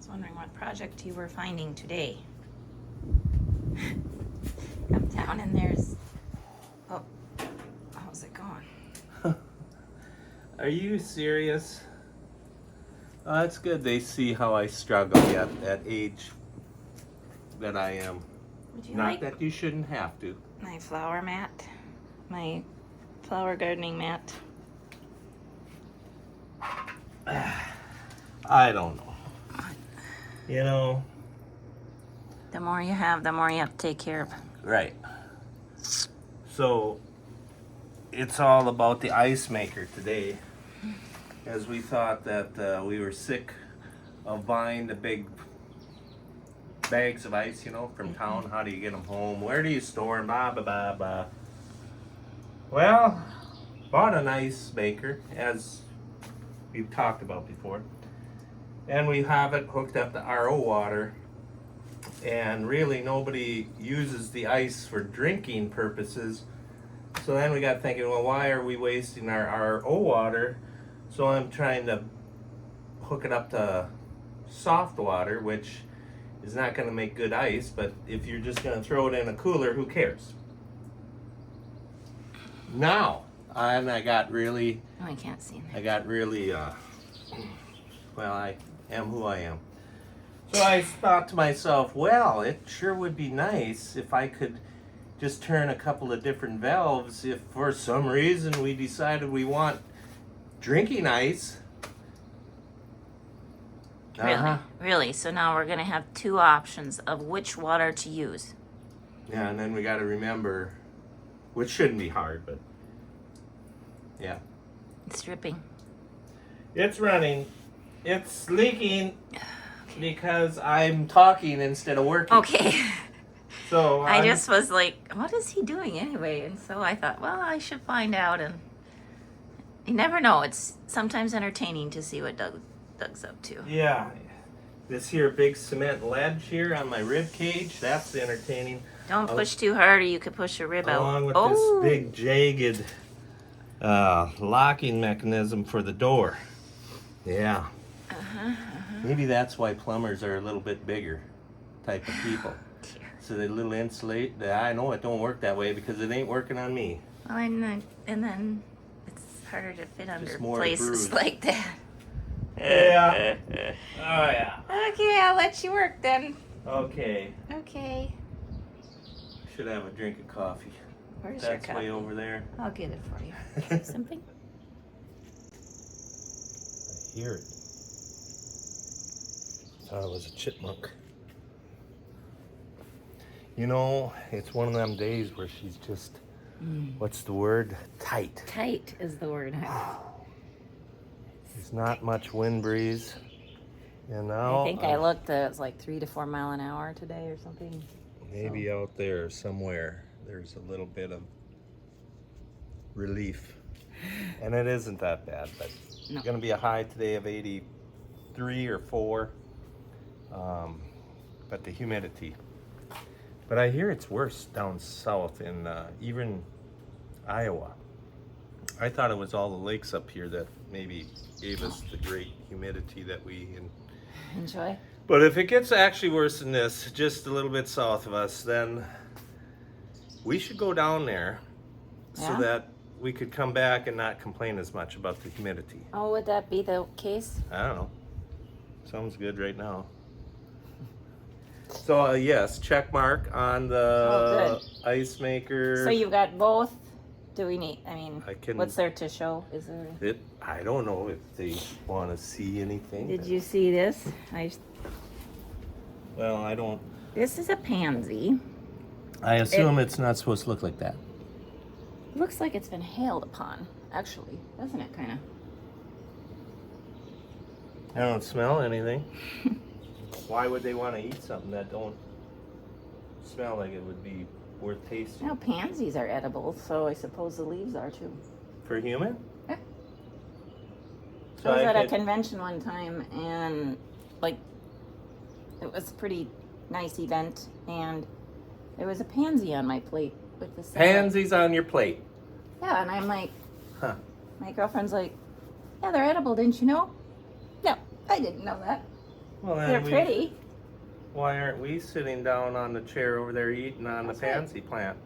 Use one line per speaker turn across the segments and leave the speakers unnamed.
wondering what project you were finding today. Come down and there's... Oh, how's it going?
Are you serious? Oh, that's good. They see how I struggle at that age that I am.
Would you
Not
like
that you shouldn't have to.
my flower mat? My flower gardening mat?
I don't know. You know.
The more you have, the more you have to take care of.
Right. So, it's all about the ice maker today. As we thought that we were sick of buying the big bags of ice, you know, from town. How do you get them home? Where do you store them? Blah, blah, blah, blah. Well, bought an ice maker, as we've talked about before. And we have it hooked up to RO water. And really nobody uses the ice for drinking purposes. So then we got thinking, well, why are we wasting our RO water? So I'm trying to hook it up to soft water, which is not going to make good ice, but if you're just going to throw it in a cooler, who cares? Now, and I got really...
Oh, I can't see that.
I got really, well, I am who I am. So I thought to myself, well, it sure would be nice if I could just turn a couple of different valves if for some reason we decided we want drinking ice.
Really? Really? So now we're going to have two options of which water to use.
Yeah, and then we got to remember, which shouldn't be hard, but yeah.
It's dripping.
It's running. It's leaking because I'm talking instead of working.
Okay.
So
I just was like, what is he doing anyway? And so I thought, well, I should find out. And you never know. It's sometimes entertaining to see what Doug's up to.
Yeah. This here big cement ledge here on my rib cage, that's entertaining.
Don't push too hard or you could push your rib out.
Along with this big jagged locking mechanism for the door. Yeah. Maybe that's why plumbers are a little bit bigger type of people. So they little insulate. I know it don't work that way because it ain't working on me.
Well, and then it's harder to fit under
more
places
bruised.
like that.
Yeah. Oh yeah.
Okay, I'll let you work then.
Okay.
Okay.
Should have a drink of coffee.
Where's your
That's
coffee?
way over there.
I'll get it for you. Something?
I hear it. Thought it was a chipmunk. You know, it's one of them days where she's just, what's the word? Tight.
Tight is the word.
There's not much wind breeze. You know?
I think I looked, it's like 3 to 4 mile an hour today or something.
Maybe out there somewhere there's a little bit of relief. And it isn't that bad, but
No.
it's going to be a high today of 83 or 4. But the humidity. But I hear it's worse down south in even Iowa. I thought it was all the lakes up here that maybe gave us the great humidity that we
Enjoy.
But if it gets actually worse than this, just a little bit south of us, then we should go down there so
Yeah?
that we could come back and not complain as much about the humidity.
Oh, would that be the case?
I don't know. Sounds good right now. So yes, check mark on the ice maker.
So you've got both. Do we need,
I can-
what's there to show? Is there?
I don't know if they want to see anything.
Did you see this?
Well, I don't.
This is a pansy.
I assume it's not supposed to look like that.
Looks like it's been hailed upon, actually. Doesn't it, kind of?
I don't smell anything. Why would they want to eat something that don't smell like it would be worth tasting?
No, pansies are edible, so I suppose the leaves are too.
For human?
Yeah.
So
I was
I
at a
could-
convention one time, and like, it was a pretty nice event, and there was a pansy on my plate with the salad.
Pansies on your plate.
Yeah, and I'm like,
Huh.
my girlfriend's like, yeah, they're edible, didn't you know? No, I didn't know that.
Well,
They're
then
pretty.
why aren't we sitting down on the chair over there eating on
That's
the
right.
pansy plant?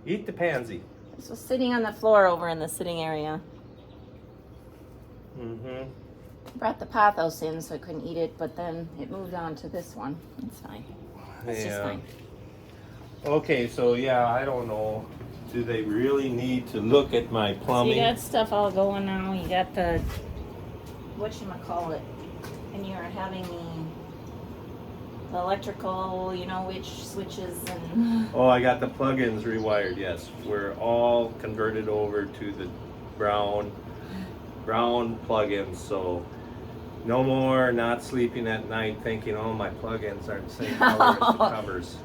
Eat the pansy.
This was sitting on the floor over in the sitting area.
Mm-hmm.
Brought the pothos in so I couldn't eat it, but then it moved on to this one. It's fine. It's just fine.
Okay, so yeah, I don't know. Do they really need to look at my
So
plumbing?
you got stuff all going now. You got the whatchamacallit, and you're having the electrical, you know, which switches and
Oh, I got the plugins rewired. Yes, we're all converted over to the brown plugins. So no more not sleeping at night thinking, oh, my plugins aren't the same color as the covers.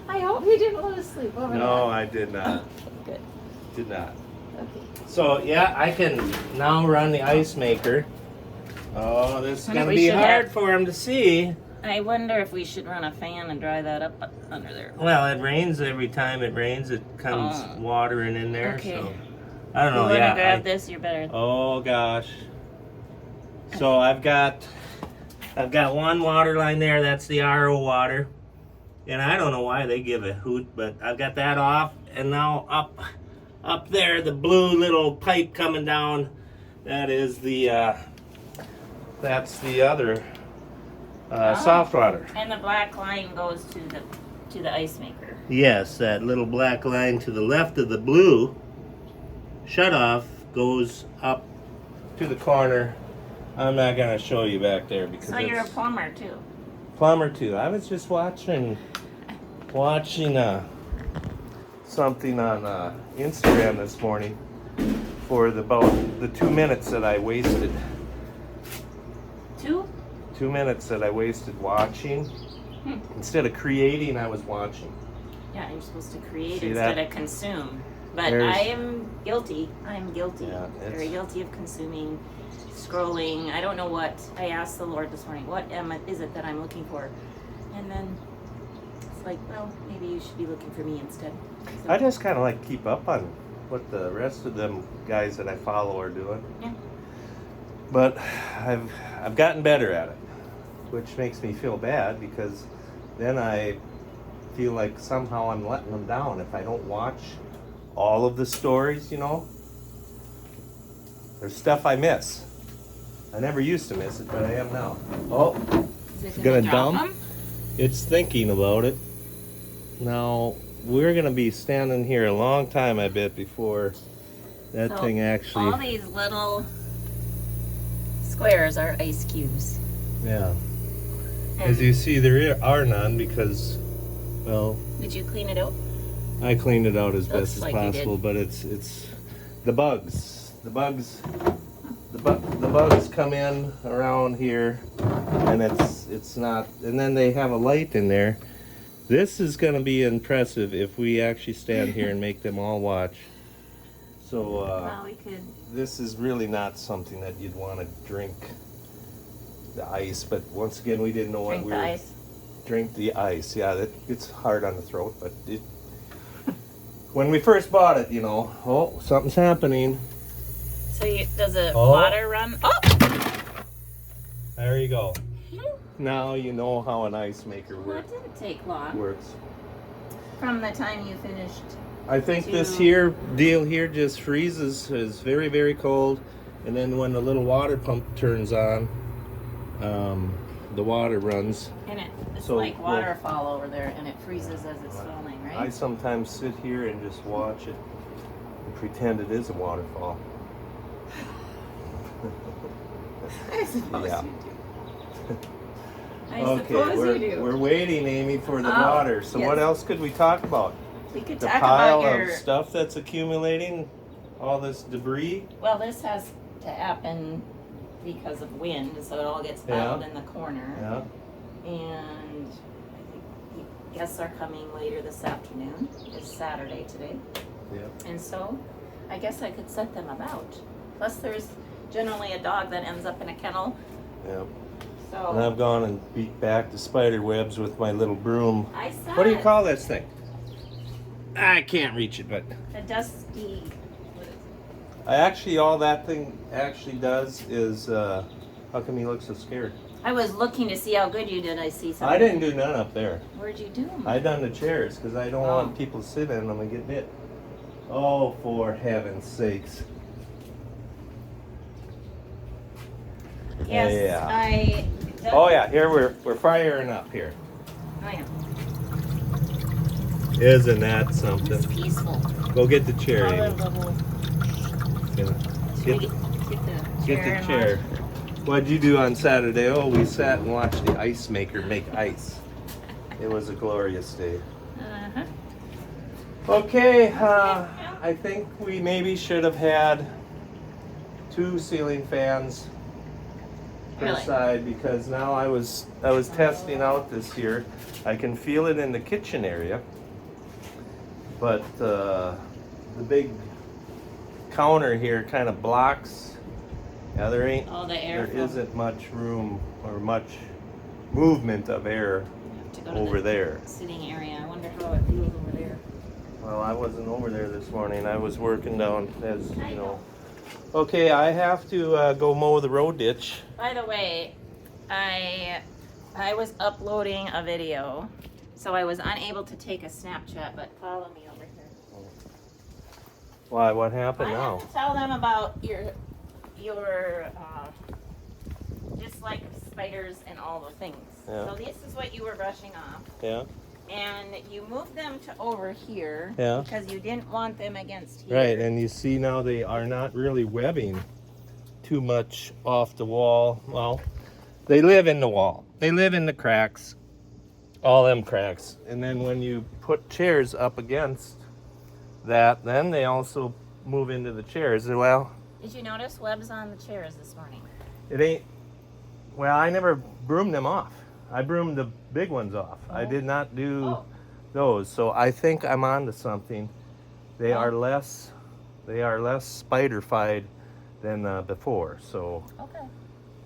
I hope you didn't lose sleep over
No,
that.
I did not.
Good.
Did not.
Okay.
So yeah, I can now run the ice maker. Oh, this is
Wonder
gonna
we
be
should
hard
have-
for him to see.
I wonder if we should run a fan and dry that up under there.
Well, it rains every time it rains. It comes
Oh.
watering in there.
Okay.
So I don't
You
know.
want to
Yeah.
grab this? You're better.
Oh gosh. So I've got one water line there. That's the RO water, and I don't know why they give a hoot, but I've got that off, and now up there, the blue little pipe coming down. That is the that's the other soft water.
And the black line goes to the ice maker.
Yes, that little black line to the left of the blue shutoff goes up to the corner. I'm not gonna show you back there because
So you're a
it's
plumber too.
plumber too. I was just watching something on Instagram this morning for about the 2 minutes that I wasted.
2?
2 minutes that I wasted watching. Instead of creating, I was watching.
Yeah, you're supposed to create
See
instead
that?
of consume. But
There's-
I am guilty. I'm guilty.
Yeah,
Very
it's-
guilty of consuming, scrolling. I don't know what. I asked the Lord this morning, what is it that I'm looking for? And then it's like, well, maybe you should be looking for me instead. So,
I just kind of like keep up on what the rest of them guys that I follow are doing.
Yeah.
But I've gotten better at it, which makes me feel bad because then I feel like somehow I'm letting them down if I don't watch all of the stories, you know. There's stuff I miss. I never used to miss it, but I am now. Oh,
Is it
gonna
drop
dump?
'em?
it's thinking about it. Now, we're going to be standing here a long time, I bet, before that
So,
thing actually...
All these little squares are ice cubes.
Yeah.
And
As you see, there are none because, well,
did you clean it out?
I cleaned it out as
Looks
best as
like you
possible, but it's the bugs. The bugs come in around here, and it's not. And then they have a light in there. This is going to be impressive if we actually stand here and make them all watch. So
Well, we could.
this is really not something that you'd want to drink the ice. But once again, we didn't know what
Drink
we
the
were.
ice.
Drink the ice. Yeah, it's hard on the throat, but when we first bought it, you know, oh, something's happening.
So does the
Oh.
water run? Oh!
There you go. Now you know how an ice maker
Well, that didn't take long.
works.
From the time you finished.
I think this
To-
here deal here just freezes, is very, very cold, and then when the little water pump turns on, the water runs.
And it's
So,
like
well-
waterfall over there, and it freezes as it's falling,
I
right?
sometimes sit here and just watch it and pretend it is a waterfall.
I suppose
Yeah.
you do. I
Okay,
suppose you do.
we're waiting, Amy, for the
Oh,
water. So what
yes.
else could we talk about?
We could
The
talk
pile
about
of
your.
stuff that's accumulating, all this debris.
Well, this has to happen because of wind, so it all gets piled in the corner.
Yeah.
And I think guests are coming later this afternoon. It's Saturday today.
Yeah.
And so I guess I could set them about. Plus there's generally a dog that ends up in a kennel.
Yeah.
So
And I've gone and beat back the spider webs with my little broom.
I saw
What do you
it.
call this thing? I can't reach it, but
A dusty.
I actually, all that thing actually does is How come you look so scared?
I was looking to see how good you did. I see something.
I didn't do none up there.
Where'd you do them?
I done the chairs because I don't want people to sit in them and get bit. Oh, for heaven's sakes.
Yes,
yeah. Oh yeah, here we're firing up here.
Oh yeah.
Isn't that something?
It's peaceful.
Go get the chair.
Get
Get the chair. What'd you do on Saturday? Oh, we sat and watched the ice maker make ice. It was a glorious day.
Uh-huh.
Okay, I think we maybe should have had 2 ceiling fans per
Really?
side because now I was testing out this here. I can feel it in the kitchen area, but the big counter here kind of blocks. Yeah, there ain't.
All the air.
There isn't much room or much movement of air over there.
Sitting area. I wonder how it feels over there.
Well, I wasn't over there this morning. I was working down, as you know. Okay, I have to go mow the road ditch.
By the way, I was uploading a video, so I was unable to take a Snapchat. But follow me over here.
Why? What happened now?
I have to tell them about your dislike of spiders and all the things.
Yeah.
So this is what you were brushing off.
Yeah.
And you moved them to over here because you didn't want them against here.
Right, and you see now they are not really webbing too much off the wall. Well, they live in the wall. They live in the cracks, all them cracks. And then when you put chairs up against that, then they also move into the chairs. Well,
did you notice webs on the chairs this morning?
it ain't, well, I never broomed them off. I broomed the big ones off.
Oh.
I did not do those. So I think I'm onto something. They are less spider-fied than before. So,
okay.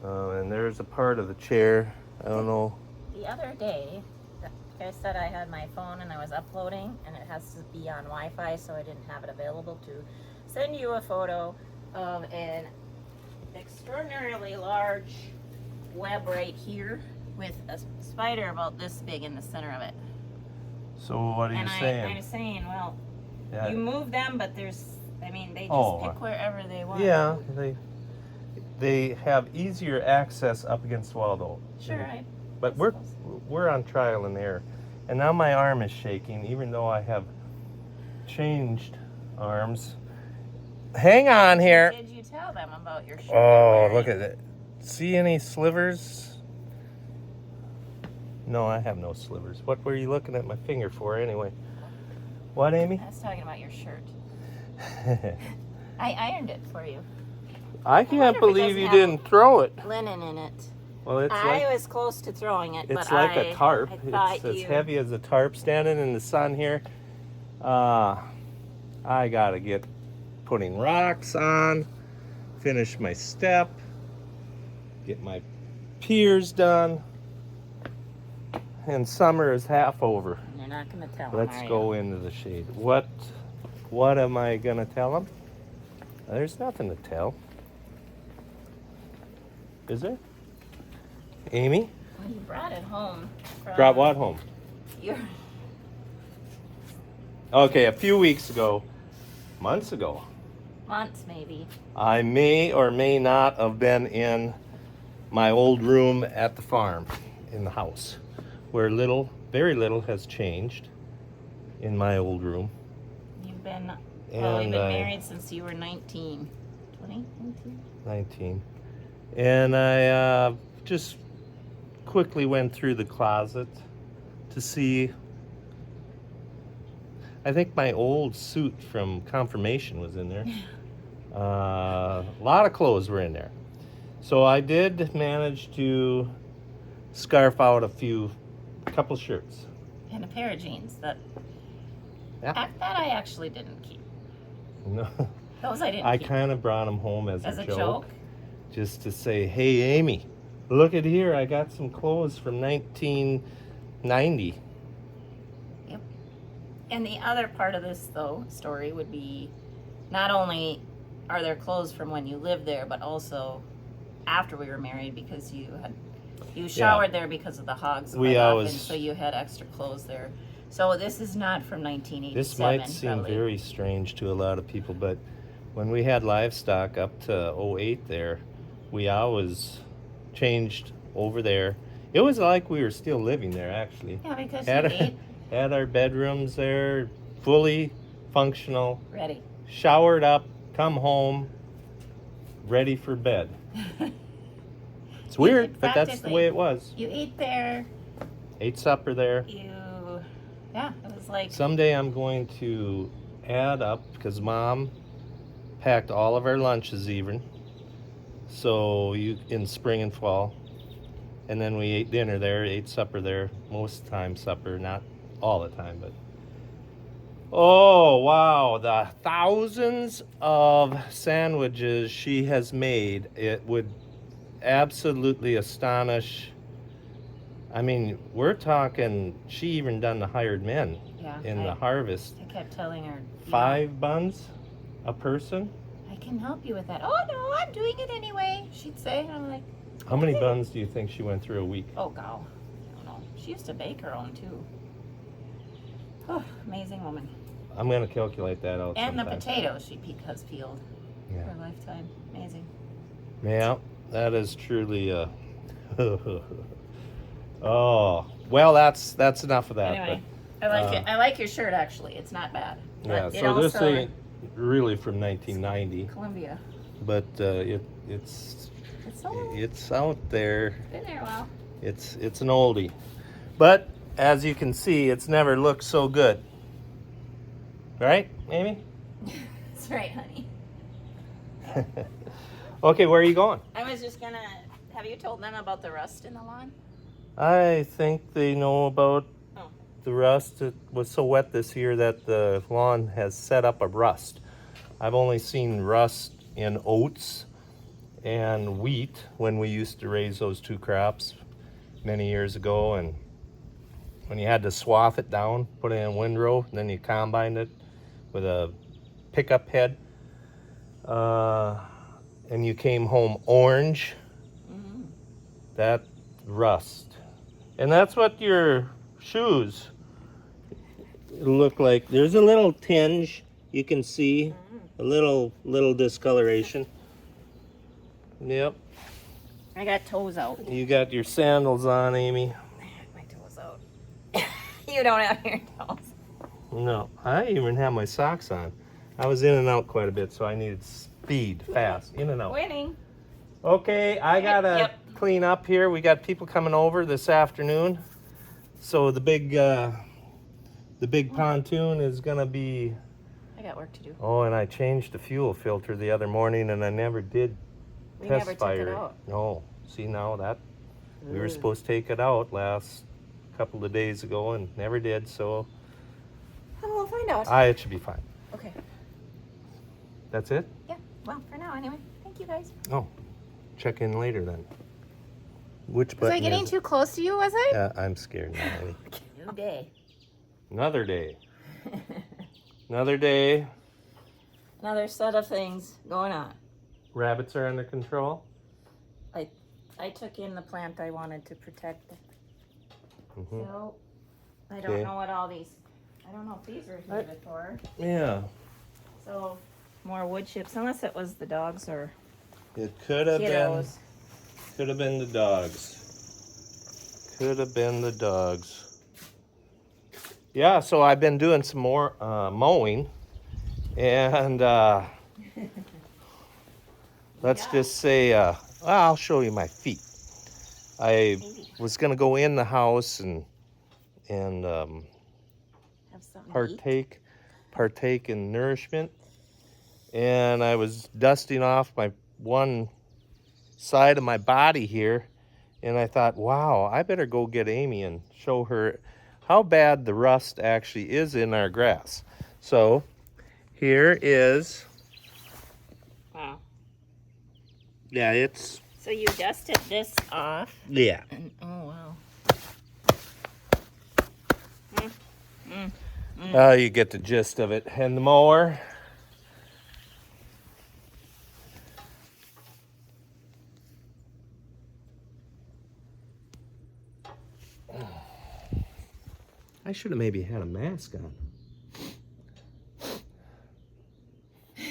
And there's a part of the chair. I don't know.
The other day, I said I had my phone and I was uploading, and it has to be on Wi-Fi, so I didn't have it available to send you a photo of an extraordinarily large web right here with a spider about this big in the center of it.
So what are you saying?
I'm saying, well,
Yeah.
you move them, but they just pick wherever they want.
Yeah, they have easier access up against the wall though.
Sure,
But we're on trial and error. And now my arm is shaking, even though I have changed arms. Hang on here.
Did you tell them about your shirt?
Oh, look at it. See any slivers? No, I have no slivers. What were you looking at my finger for anyway? What, Amy?
I was talking about your shirt. I ironed it for you.
I can't believe you didn't throw it.
Linen in it.
Well, it's
I was close to throwing it,
it's
but
like a tarp.
I
It's as heavy as a tarp standing in the sun here. I gotta get putting rocks on, finish my step, get my piers done, and summer is half over.
You're not gonna tell them,
Let's go into the shade. What am I gonna tell them? There's nothing to tell. Is there? Amy?
Well, you brought it home.
Brought what home?
Your...
Okay, a few weeks ago, months ago,
Months, maybe.
I may or may not have been in my old room at the farm, in the house, where very little has changed in my old room.
You've been married since you were 19. 20? 19?
19. And I just quickly went through the closet to see. I think my old suit from confirmation was in there. A lot of clothes were in there. So I did manage to scarf out a couple shirts.
And a pair of jeans that
Yeah.
I actually didn't keep.
No.
Those I didn't
I
keep.
kind of brought them home as a
joke.
Just to say, hey, Amy, look at here. I got some clothes from 1990.
Yep. And the other part of this, story would be not only are there clothes from when you lived there, but also after we were married because you showered there because of the hogs.
We
quite
always-
often, so you had extra clothes there. So this is not from 1987.
This might seem
probably.
very strange to a lot of people, but when we had livestock up to '08 there, we always changed over there. It was like we were still living there, actually.
Yeah, because
Had,
you ate
had our bedrooms there, fully functional,
ready.
showered up, come home, ready for bed. It's weird, but that's the way it was.
You ate there.
Ate supper there.
Yeah, it was like.
Someday I'm going to add up, because Mom packed all of our lunches even. So in spring and fall. And then we ate dinner there, ate supper there. Most time supper, not all the time, but. Oh, wow. The thousands of sandwiches she has made. It would absolutely astonish. I mean, we're talking, she even done the hired men in the harvest.
I kept telling her.
5 buns a person?
I can help you with that. Oh, no, I'm doing it anyway, she'd say. And I'm like,
How many buns do you think she went through a week?
oh, God. I don't know. She used to bake her own, too. Oh, amazing woman.
I'm going to calculate that out
And
sometime.
the potatoes she has peeled
Yeah.
for a lifetime. Amazing.
Yeah, that is truly oh, well, that's enough of that.
Anyway, I like it. I like your shirt, actually. It's not bad.
But, yeah,
But it
so this
also-
ain't really from 1990,
Columbia.
but it's
It's
out there.
been there a while.
It's an oldie, but as you can see, it's never looked so good. Right, Amy?
That's right, honey.
Okay, where are you going?
I was just gonna. Have you told them about the rust in the lawn?
I think they know about
Oh.
the rust. It was so wet this year that the lawn has set up a rust. I've only seen rust in oats and wheat when we used to raise those 2 crops many years ago, and when you had to swath it down, put it in windrow, and then you combined it with a pickup head, and you came home orange.
Mm-hmm.
That rust. And that's what your shoes look like. There's a little tinge you can see, a little discoloration. Yep.
I got toes out.
You got your sandals on, Amy.
My toes out. You don't have your toes.
No, I even have my socks on. I was in and out quite a bit, so I needed speed, fast, in and out.
Winning.
Okay, I gotta
Yep.
clean up here. We got people coming over this afternoon, so the big pontoon is gonna be.
I got work to do.
Oh, and I changed the fuel filter the other morning, and I never did
We
test
never took
fire
it out.
No, see now that we were
Ugh.
supposed to take it out last couple of days ago, and never did. So
Oh, we'll find out.
it should be fine.
Okay.
That's it.
Yeah. Well, for now, anyway. Thank you, guys.
Oh, check in later then. Which
Was I
button
getting
is
too close to you? Was I?
I'm scared now. Amy.
New day.
Another day. Another day.
Another set of things going on.
Rabbits are under control.
I took in the plant I wanted to protect.
Mhm.
So I don't
Okay.
know what all these. I don't know if these were here before.
Yeah,
So more wood chips, unless it was the dogs or
it could have been.
kiddos.
Could have been the dogs. Could have been the dogs. Yeah, so I've been doing some more mowing, and let's just say, well, I'll show you my feet. I was gonna go in the house and
Have something to eat.
partake in nourishment, and I was dusting off my one side of my body here, and I thought, wow, I better go get Amy and show her how bad the rust actually is in our grass. So here is,
Wow.
yeah, it's,
So you dusted this off.
yeah.
And, oh wow.
You get the gist of it. And the mower, I should have maybe had a mask on.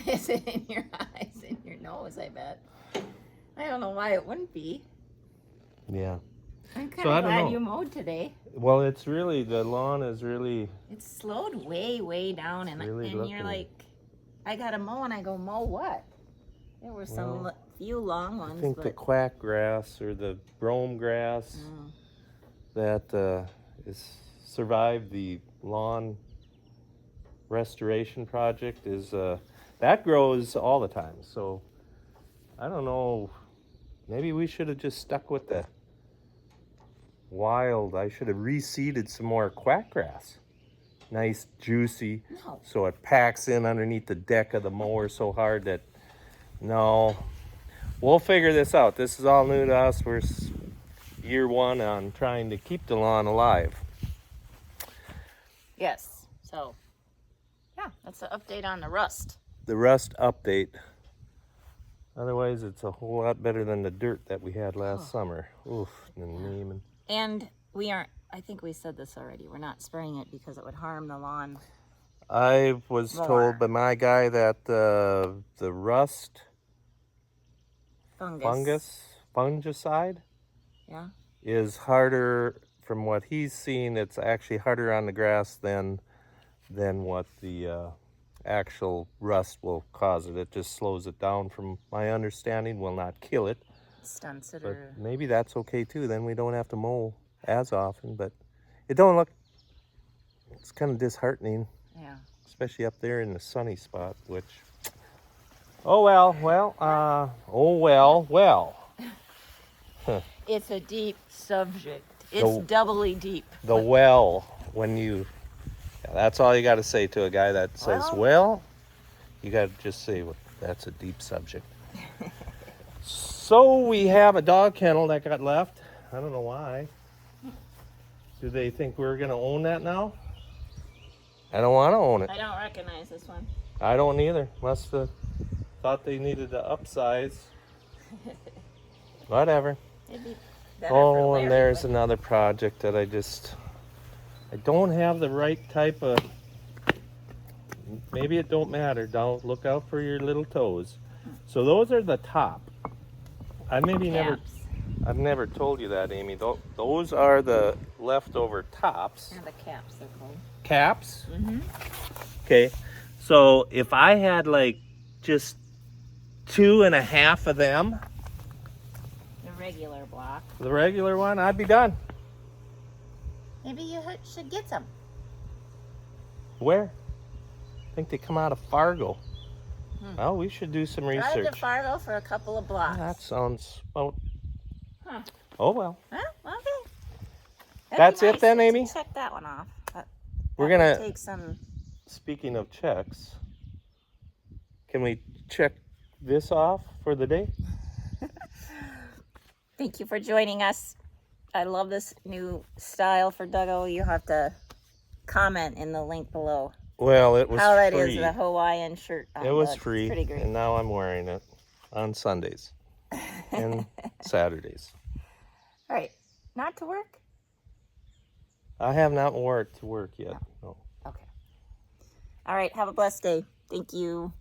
Is it in your eyes, in your nose, I bet. I don't know why it wouldn't be.
Yeah.
I'm kind
So I
of
don't
glad
know.
you mowed today.
Well, it's really, the lawn is really...
It's slowed way, way down, and,
Really
and you're
looking.
like, I gotta mow, and I go, mow what? There were some
Well,
few long ones,
I think
but
the quack grass or the brome grass that is survived the lawn restoration project is that grows all the time. So I don't know. Maybe we should have just stuck with the wild. I should have reseeded some more quack grass. Nice, juicy,
no.
so it packs in underneath the deck of the mower so hard that no. We'll figure this out. This is all new to us. We're year one on trying to keep the lawn alive.
Yes. So, yeah, that's an update on the rust.
The rust update. Otherwise, it's a whole lot better than the dirt that we had last summer. Oof, and Neiman.
And we aren't, I think we said this already, we're not spraying it because it would harm the lawn.
I was
More.
told by my guy that the rust fungicide
Yeah.
is harder. From what he's seen, it's actually harder on the grass than what the actual rust will cause it. It just slows it down, from my understanding. Will not kill it,
Stunts it
but
or
maybe that's okay too. Then we don't have to mow as often. But it don't look. It's kind of disheartening,
yeah.
especially up there in the sunny spot. Which, oh well.
It's a deep subject. It's doubly deep.
The well, when you, that's all you got to say to a guy that says, well, you got to just say, well, that's a deep subject. So we have a dog kennel that got left. I don't know why. Do they think we're going to own that now? I don't want to own it.
I don't recognize this one.
I don't either. Must have thought they needed to upsize. Whatever.
It'd be better for
Oh,
Larry,
and there's
but-
another project that I don't have the right type of, maybe it don't matter. Don't look out for your little toes. So those are the top. I've never told you that, Amy. Those are the leftover tops.
And the caps, they're called.
Caps?
Mm-hmm.
Okay. So if I had like just 2.5 of them,
The regular block.
the regular one, I'd be done.
Maybe you should get some.
Where? I think they come out of Fargo. Well, we should do some
Drive
research.
to Fargo for a couple of blocks.
That sounds about.
Huh.
Oh well.
Huh? Okay.
That's it then, Amy?
Check that one off.
We're
That would
gonna.
take some.
Speaking of checks, can we check this off for the day?
Thank you for joining us. I love this new style for Dougo. You have to comment in the link below
Well, it was
how that
free.
is the Hawaiian shirt.
It was
It's
free,
pretty great.
and now I'm wearing it on Sundays and Saturdays.
All right, not to work.
I have not worked to work yet. No.
Okay. All right. Have a blessed day. Thank you.